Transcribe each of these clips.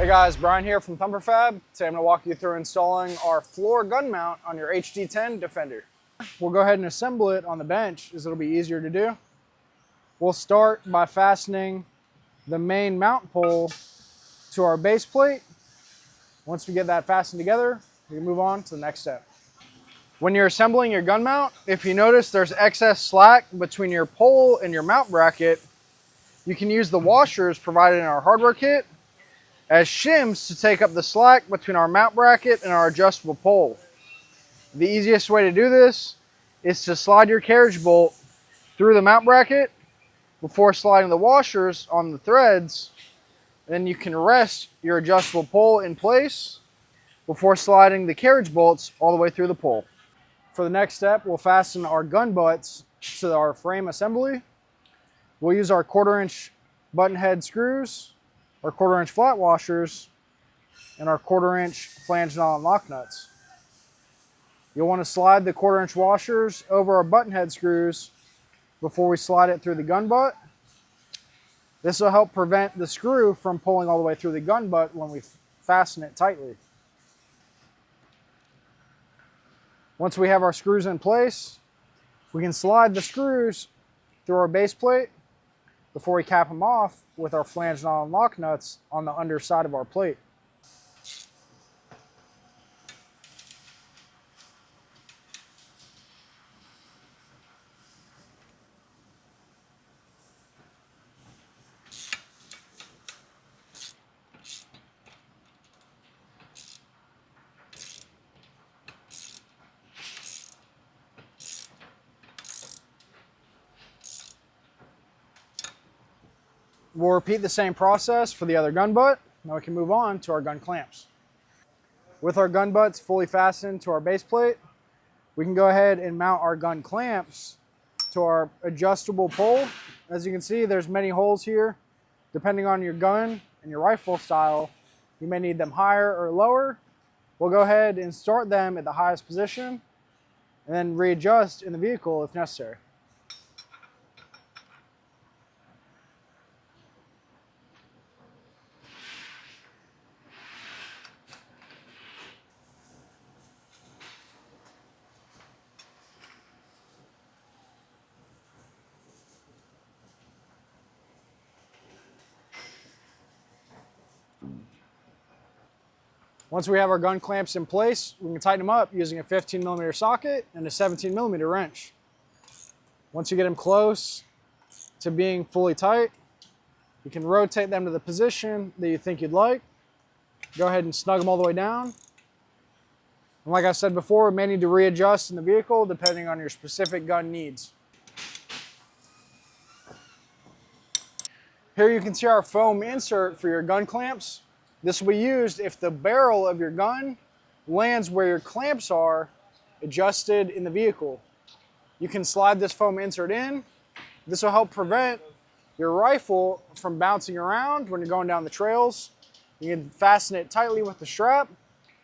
guys, Brian here from Thumper Fab. Today I'm going to walk you through installing our floor gun mount on your HD10 Defender. We'll go ahead and assemble it on the bench as it'll be easier to do. We'll start by fastening the main mount pole to our base plate. Once we get that fastened together, we can move on to the next step. When you're assembling your gun mount, if you notice there's excess slack between your pole and your mount bracket, you can use the washers provided in our hardware kit as shims to take up the slack between our mount bracket and our adjustable pole. The easiest way to do this is to slide your carriage bolt through the mount bracket before sliding the washers on the threads. Then you can rest your adjustable pole in place before sliding the carriage bolts all the way through the pole. For the next step, we'll fasten our gun butts to our frame assembly. We'll use our 1/4-inch button head screws, our 1/4-inch flat washers, and our 1/4-inch flange nut and lock nuts. You'll want to slide the 1/4-inch washers over our button head screws before we slide it through the gun butt. This will help prevent the screw from pulling all the way through the gun butt when we fasten it tightly. Once we have our screws in place, we can slide the screws through our base plate before we cap them off with our flange nut and lock nuts on the underside of our plate. We'll repeat the same process for the other gun butt. Now we can move on to our gun clamps. With our gun butts fully fastened to our base plate, we can go ahead and mount our gun clamps to our adjustable pole. As you can see, there's many holes here. Depending on your gun and your rifle style, you may need them higher or lower. We'll go ahead and start them at the highest position and then readjust in the vehicle if necessary. Once we have our gun clamps in place, we can tighten them up using a 15mm socket and a 17mm wrench. Once you get them close to being fully tight, you can rotate them to the position that you think you'd like. Go ahead and snug them all the way down. And like I said before, we may need to readjust in the vehicle depending on your specific gun needs. Here you can see our foam insert for your gun clamps. This will be used if the barrel of your gun lands where your clamps are adjusted in the vehicle. You can slide this foam insert in. This will help prevent your rifle from bouncing around when you're going down the trails. You can fasten it tightly with the strap,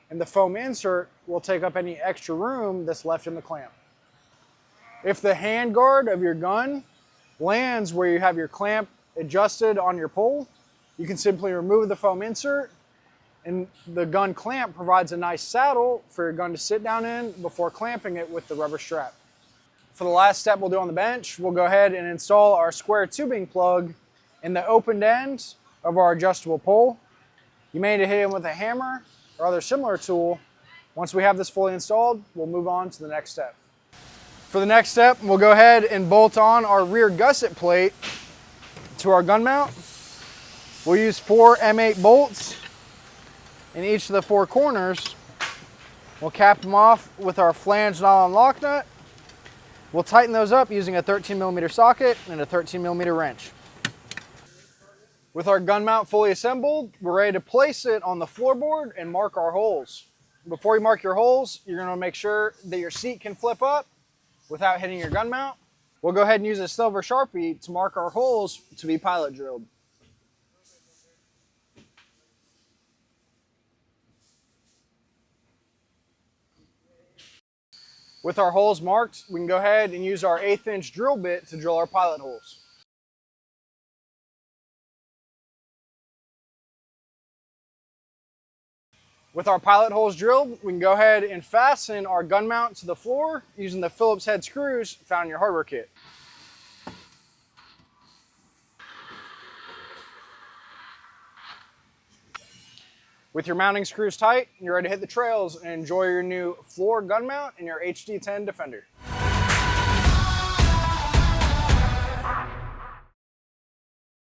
and the foam insert will take up any extra room that's left in the clamp. If the handguard of your gun lands where you have your clamp adjusted on your pole, you can simply remove the foam insert, and the gun clamp provides a nice saddle for your gun to sit down in before clamping it with the rubber strap. For the last step we'll do on the bench, we'll go ahead and install our square tubing plug in the opened end of our adjustable pole. You may need to hit it with a hammer or other similar tool. Once we have this fully installed, we'll move on to the next step. For the next step, we'll go ahead and bolt on our rear gusset plate to our gun mount. We'll use 4 M8 bolts in each of the 4 corners. We'll cap them off with our flange nut and lock nut. We'll tighten those up using a 13mm socket and a 13mm wrench. With our gun mount fully assembled, we're ready to place it on the floorboard and mark our holes. Before you mark your holes, you're going to make sure that your seat can flip up without hitting your gun mount. We'll go ahead and use a silver Sharpie to mark our holes to be pilot drilled. With our holes marked, we can go ahead and use our 1/8" drill bit to drill our pilot holes. With our pilot holes drilled, we can go ahead and fasten our gun mount to the floor using the Phillips head screws found in your hardware kit. With your mounting screws tight, you're ready to hit the trails and enjoy your new floor gun mount and your HD10 Defender.